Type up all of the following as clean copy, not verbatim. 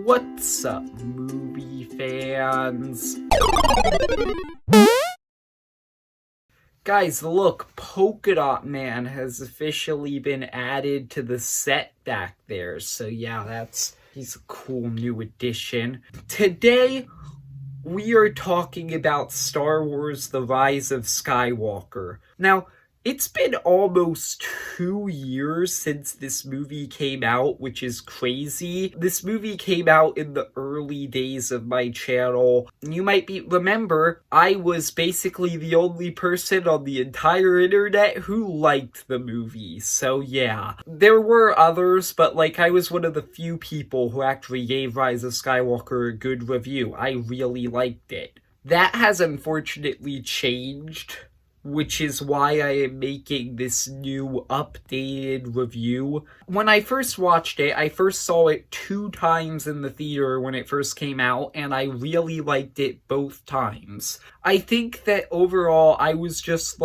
What's up, movie fans? Guys, look, Polka Dot Man has officially been added to the set back there. So yeah, he's a cool new addition. Today, we are talking about Star Wars: The Rise of Skywalker. Now, it's been almost 2 years since this movie came out, which is crazy. This movie came out in the early days of my channel. You might remember, I was basically the only person on the entire internet who liked the movie. So yeah, there were others, but I was one of the few people who actually gave Rise of Skywalker a good review. I really liked it. That has unfortunately changed, which is why I am making this new updated review. When I first watched it, I first saw it 2 times in the theater when it first came out, and I really liked it both times. I think that overall, I was just,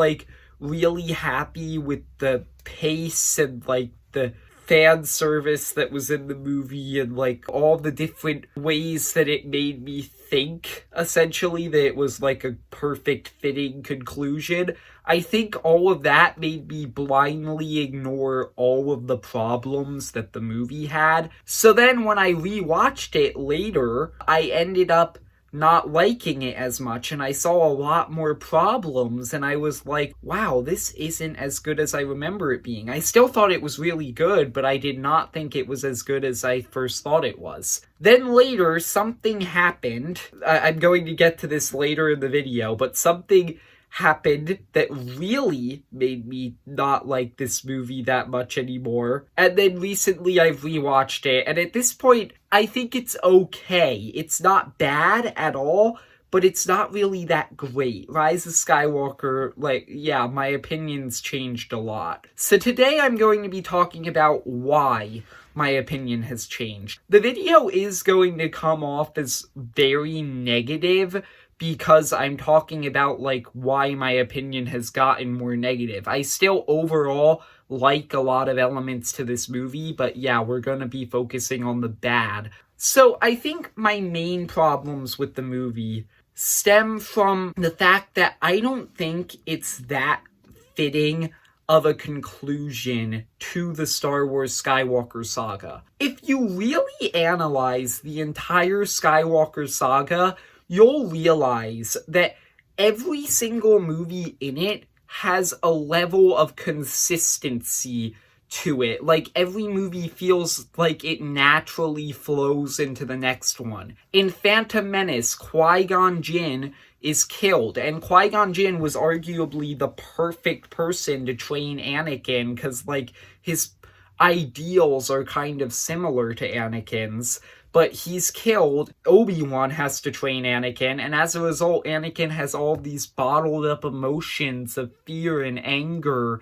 really happy with the pace and, the fan service that was in the movie and all the different ways that it made me think, essentially, that it was a perfect fitting conclusion. I think all of that made me blindly ignore all of the problems that the movie had. So then when I rewatched it later, I ended up not liking it as much, and I saw a lot more problems, and I was like, wow, this isn't as good as I remember it being. I still thought it was really good, but I did not think it was as good as I first thought it was. Then later, something happened. I'm going to get to this later in the video, but something happened that really made me not like this movie that much anymore. And then recently I've rewatched it, and at this point, I think it's okay. It's not bad at all, but it's not really that great. Rise of Skywalker, my opinion's changed a lot. So today I'm going to be talking about why my opinion has changed. The video is going to come off as very negative, because I'm talking about, why my opinion has gotten more negative. I still overall like a lot of elements to this movie, but yeah, we're gonna be focusing on the bad. So I think my main problems with the movie stem from the fact that I don't think it's that fitting of a conclusion to the Star Wars Skywalker saga. If you really analyze the entire Skywalker saga, you'll realize that every single movie in it has a level of consistency to it. Every movie feels like it naturally flows into the next one. In Phantom Menace, Qui-Gon Jinn is killed, and Qui-Gon Jinn was arguably the perfect person to train Anakin, because, his ideals are kind of similar to Anakin's. But he's killed, Obi-Wan has to train Anakin, and as a result, Anakin has all these bottled up emotions of fear and anger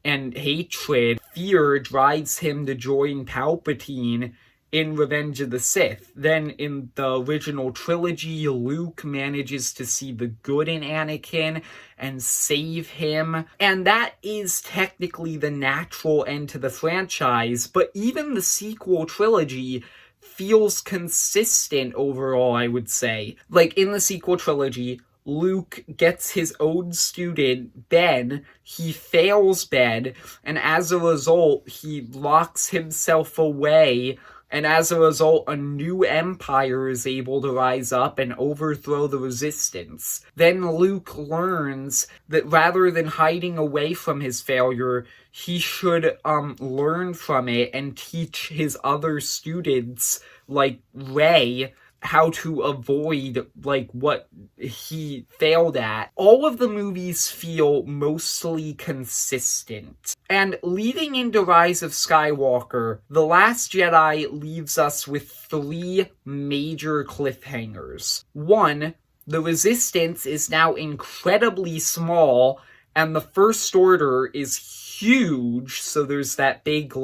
and hatred. Fear drives him to join Palpatine in Revenge of the Sith. Then in the original trilogy, Luke manages to see the good in Anakin and save him. And that is technically the natural end to the franchise, but even the sequel trilogy feels consistent overall, I would say. In the sequel trilogy, Luke gets his own student, Ben. He fails Ben, and as a result, he locks himself away, and as a result, a new empire is able to rise up and overthrow the resistance. Then Luke learns that rather than hiding away from his failure, he should learn from it and teach his other students, like Rey, how to avoid, what he failed at. All of the movies feel mostly consistent. And leading into Rise of Skywalker, The Last Jedi leaves us with 3 major cliffhangers. 1, the Resistance is now incredibly small, and the First Order is huge, so there's that big,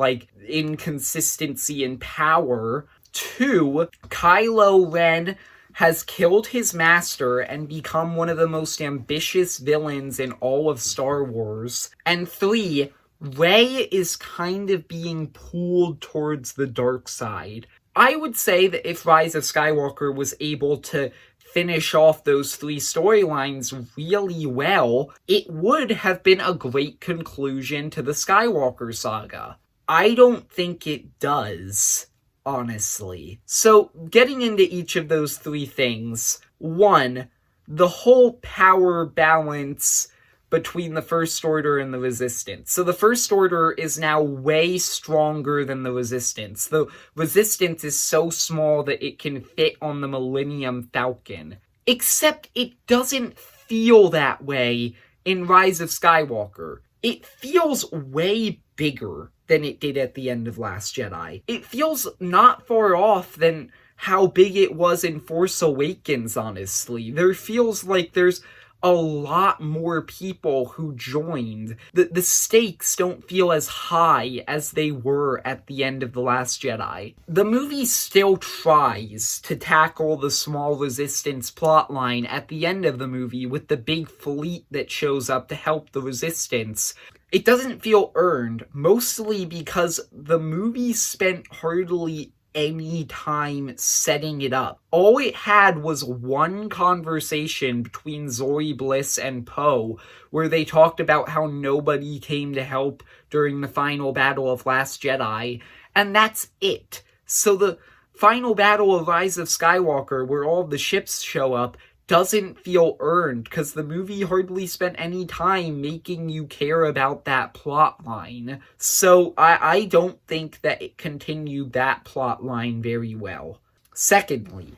inconsistency in power. 2, Kylo Ren has killed his master and become one of the most ambitious villains in all of Star Wars. And 3, Rey is kind of being pulled towards the dark side. I would say that if Rise of Skywalker was able to finish off those 3 storylines really well, it would have been a great conclusion to the Skywalker saga. I don't think it does, honestly. So, getting into each of those 3 things. 1, the whole power balance between the First Order and the Resistance. So the First Order is now way stronger than the Resistance. The Resistance is so small that it can fit on the Millennium Falcon. Except it doesn't feel that way in Rise of Skywalker. It feels way bigger than it did at the end of Last Jedi. It feels not far off than how big it was in Force Awakens, honestly. There feels like there's a lot more people who joined. The stakes don't feel as high as they were at the end of The Last Jedi. The movie still tries to tackle the small Resistance plotline at the end of the movie with the big fleet that shows up to help the Resistance. It doesn't feel earned, mostly because the movie spent hardly any time setting it up. All it had was one conversation between Zoe Bliss and Poe, where they talked about how nobody came to help during the final battle of Last Jedi, and that's it. So the final battle of Rise of Skywalker, where all the ships show up, doesn't feel earned, because the movie hardly spent any time making you care about that plot line. So I don't think that it continued that plot line very well. Secondly,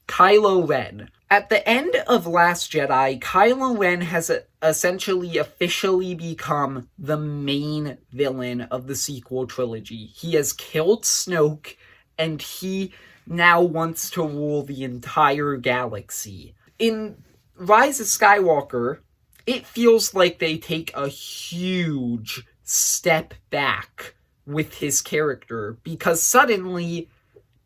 Kylo Ren. At the end of Last Jedi, Kylo Ren has essentially officially become the main villain of the sequel trilogy. He has killed Snoke, and he now wants to rule the entire galaxy. In Rise of Skywalker, it feels like they take a huge step back with his character, because suddenly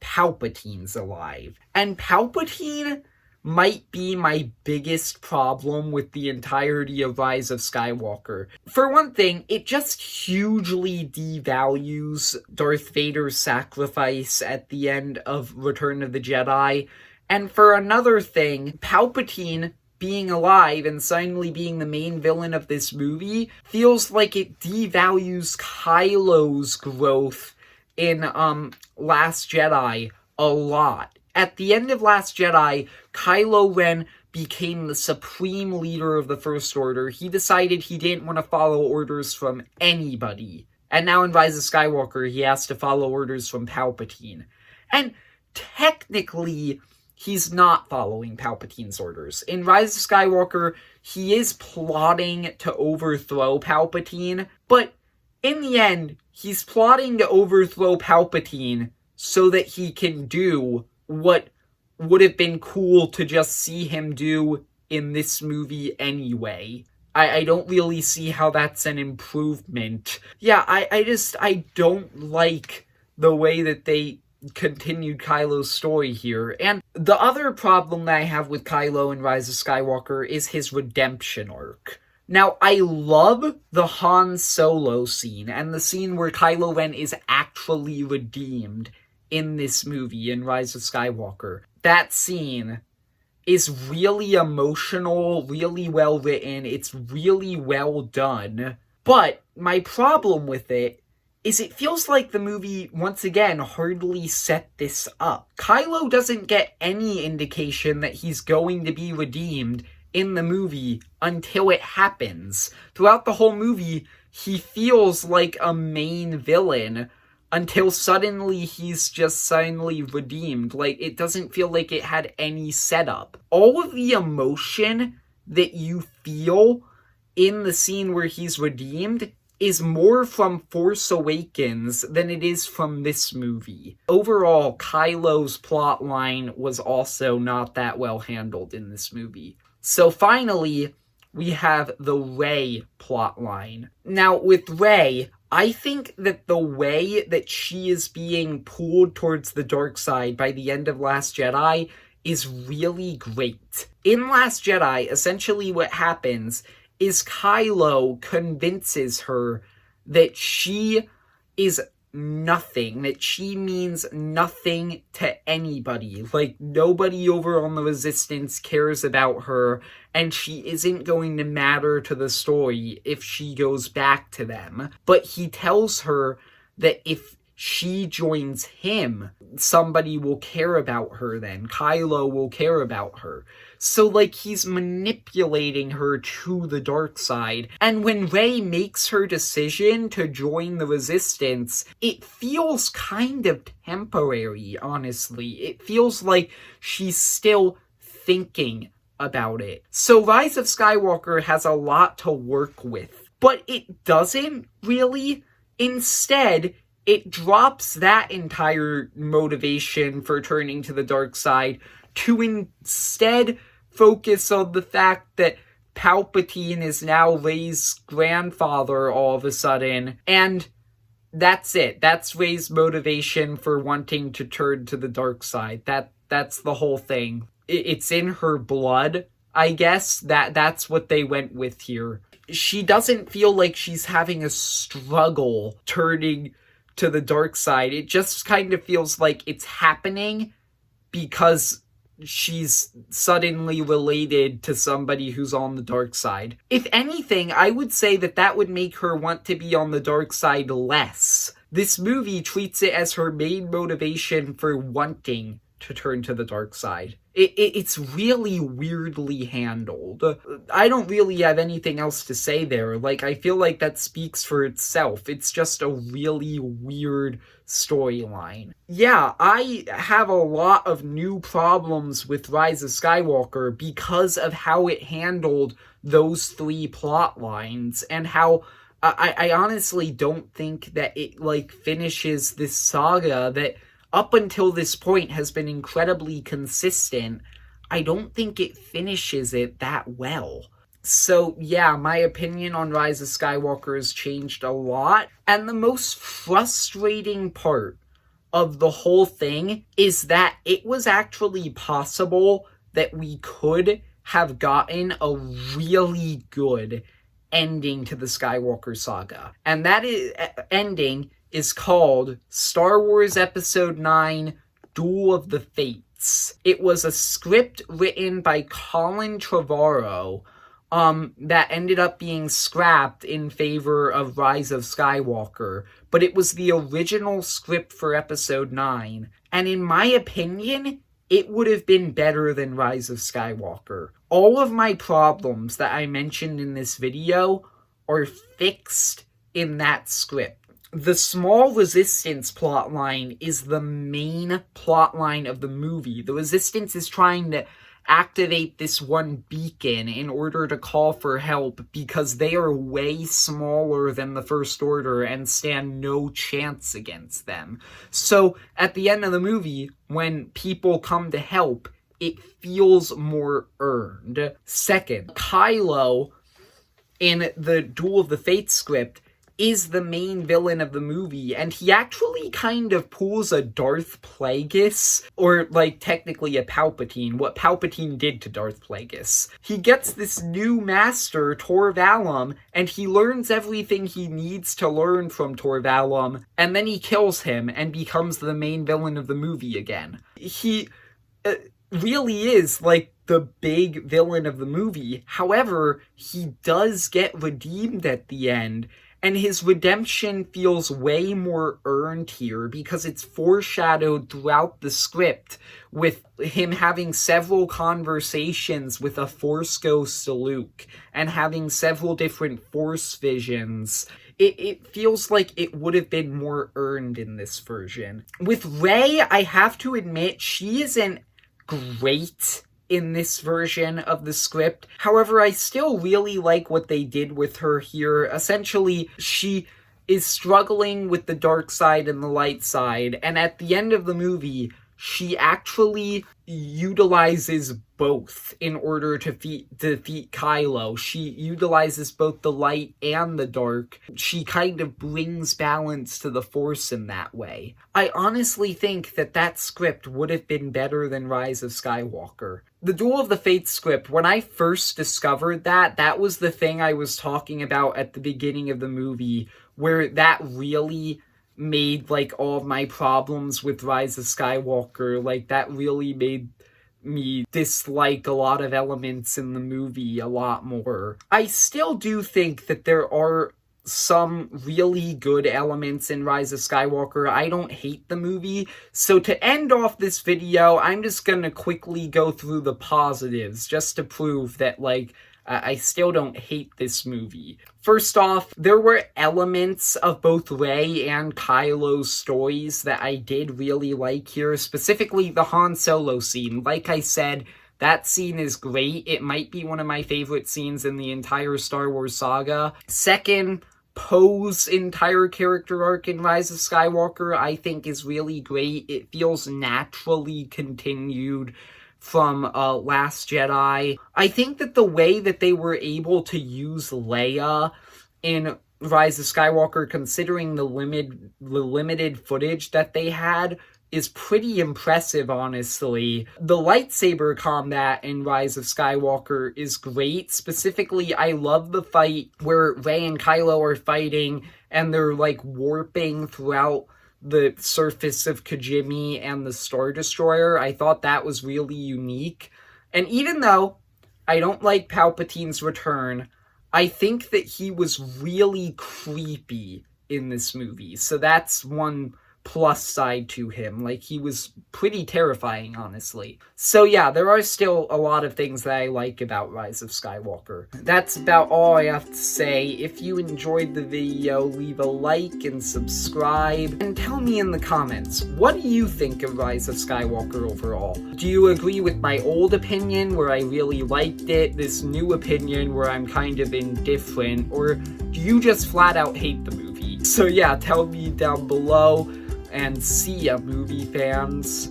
Palpatine's alive. And Palpatine might be my biggest problem with the entirety of Rise of Skywalker. For one thing, it just hugely devalues Darth Vader's sacrifice at the end of Return of the Jedi. And for another thing, Palpatine being alive and suddenly being the main villain of this movie feels like it devalues Kylo's growth in Last Jedi a lot. At the end of Last Jedi, Kylo Ren became the supreme leader of the First Order. He decided he didn't want to follow orders from anybody. And now in Rise of Skywalker, he has to follow orders from Palpatine. And technically, he's not following Palpatine's orders. In Rise of Skywalker, he is plotting to overthrow Palpatine, but in the end, he's plotting to overthrow Palpatine so that he can do what would have been cool to just see him do in this movie anyway. I don't really see how that's an improvement. Yeah, I don't like the way that they continued Kylo's story here. And the other problem that I have with Kylo in Rise of Skywalker is his redemption arc. Now, I love the Han Solo scene, and the scene where Kylo Ren is actually redeemed in this movie, in Rise of Skywalker. That scene is really emotional, really well written, it's really well done. But my problem with it is it feels like the movie, once again, hardly set this up. Kylo doesn't get any indication that he's going to be redeemed in the movie until it happens. Throughout the whole movie, he feels like a main villain until suddenly he's just suddenly redeemed. Like, it doesn't feel like it had any setup. All of the emotion that you feel in the scene where he's redeemed is more from Force Awakens than it is from this movie. Overall, Kylo's plotline was also not that well handled in this movie. So finally, we have the Rey plotline. Now, with Rey, I think that the way that she is being pulled towards the dark side by the end of Last Jedi is really great. In Last Jedi, essentially what happens is Kylo convinces her that she is nothing, that she means nothing to anybody. Like, nobody over on the Resistance cares about her, and she isn't going to matter to the story if she goes back to them. But he tells her that if she joins him, somebody will care about her then. Kylo will care about her. So, like, he's manipulating her to the dark side. And when Rey makes her decision to join the Resistance, it feels kind of temporary, honestly. It feels like she's still thinking about it. So Rise of Skywalker has a lot to work with. But it doesn't really. Instead, it drops that entire motivation for turning to the dark side to instead focus on the fact that Palpatine is now Rey's grandfather all of a sudden, and that's it. That's Rey's motivation for wanting to turn to the dark side. That's the whole thing. It's in her blood, I guess. That's what they went with here. She doesn't feel like she's having a struggle turning to the dark side. It just kind of feels like it's happening because she's suddenly related to somebody who's on the dark side. If anything, I would say that would make her want to be on the dark side less. This movie treats it as her main motivation for wanting to turn to the dark side. It's really weirdly handled. I don't really have anything else to say there. Like, I feel like that speaks for itself. It's just a really weird storyline. Yeah, I have a lot of new problems with Rise of Skywalker because of how it handled those three plot lines, and how I honestly don't think that it, like, finishes this saga that up until this point has been incredibly consistent. I don't think it finishes it that well. So yeah, my opinion on Rise of Skywalker has changed a lot. And the most frustrating part of the whole thing is that it was actually possible that we could have gotten a really good ending to the Skywalker saga. And that ending is called Star Wars Episode 9, Duel of the Fates. It was a script written by Colin Trevorrow that ended up being scrapped in favor of Rise of Skywalker, but it was the original script for Episode 9, and in my opinion, it would have been better than Rise of Skywalker. All of my problems that I mentioned in this video are fixed in that script. The small Resistance plotline is the main plotline of the movie. The Resistance is trying to activate this one beacon in order to call for help because they are way smaller than the First Order and stand no chance against them. So, at the end of the movie, when people come to help, it feels more earned. Second, Kylo, in the Duel of the Fates script, is the main villain of the movie, and he actually kind of pulls a Darth Plagueis, or, like, technically a Palpatine, what Palpatine did to Darth Plagueis. He gets this new master, Tor Valum, and he learns everything he needs to learn from Tor Valum, and then he kills him and becomes the main villain of the movie again. He really is, like, the big villain of the movie. However, he does get redeemed at the end, and his redemption feels way more earned here because it's foreshadowed throughout the script with him having several conversations with a Force ghost Luke and having several different Force visions. It feels like it would have been more earned in this version. With Rey, I have to admit, she isn't great in this version of the script. However, I still really like what they did with her here. Essentially, she is struggling with the dark side and the light side, and at the end of the movie, she actually utilizes both in order to defeat Kylo. She utilizes both the light and the dark. She kind of brings balance to the Force in that way. I honestly think that script would have been better than Rise of Skywalker. The Duel of the Fates script, when I first discovered that was the thing I was talking about at the beginning of the movie, where that really made, like, all of my problems with Rise of Skywalker. Like, that really made me dislike a lot of elements in the movie a lot more. I still do think that there are some really good elements in Rise of Skywalker. I don't hate the movie. So to end off this video, I'm just gonna quickly go through the positives just to prove that, like, I still don't hate this movie. First off, there were elements of both Rey and Kylo's stories that I did really like here, specifically the Han Solo scene. Like I said, that scene is great. It might be one of my favorite scenes in the entire Star Wars saga. Second, Poe's entire character arc in Rise of Skywalker, I think, is really great. It feels naturally continued from Last Jedi. I think that the way that they were able to use Leia in Rise of Skywalker, considering the limited footage that they had, is pretty impressive, honestly. The lightsaber combat in Rise of Skywalker is great. Specifically, I love the fight where Rey and Kylo are fighting and they're, like, warping throughout the surface of Kijimi and the Star Destroyer. I thought that was really unique. And even though I don't like Palpatine's return, I think that he was really creepy in this movie. So that's one plus side to him. Like, he was pretty terrifying, honestly. So yeah, there are still a lot of things that I like about Rise of Skywalker. That's about all I have to say. If you enjoyed the video, leave a like and subscribe, and tell me in the comments, what do you think of Rise of Skywalker overall? Do you agree with my old opinion, where I really liked it, this new opinion where I'm kind of indifferent, or do you just flat out hate the movie? So yeah, tell me down below, and see ya, movie fans.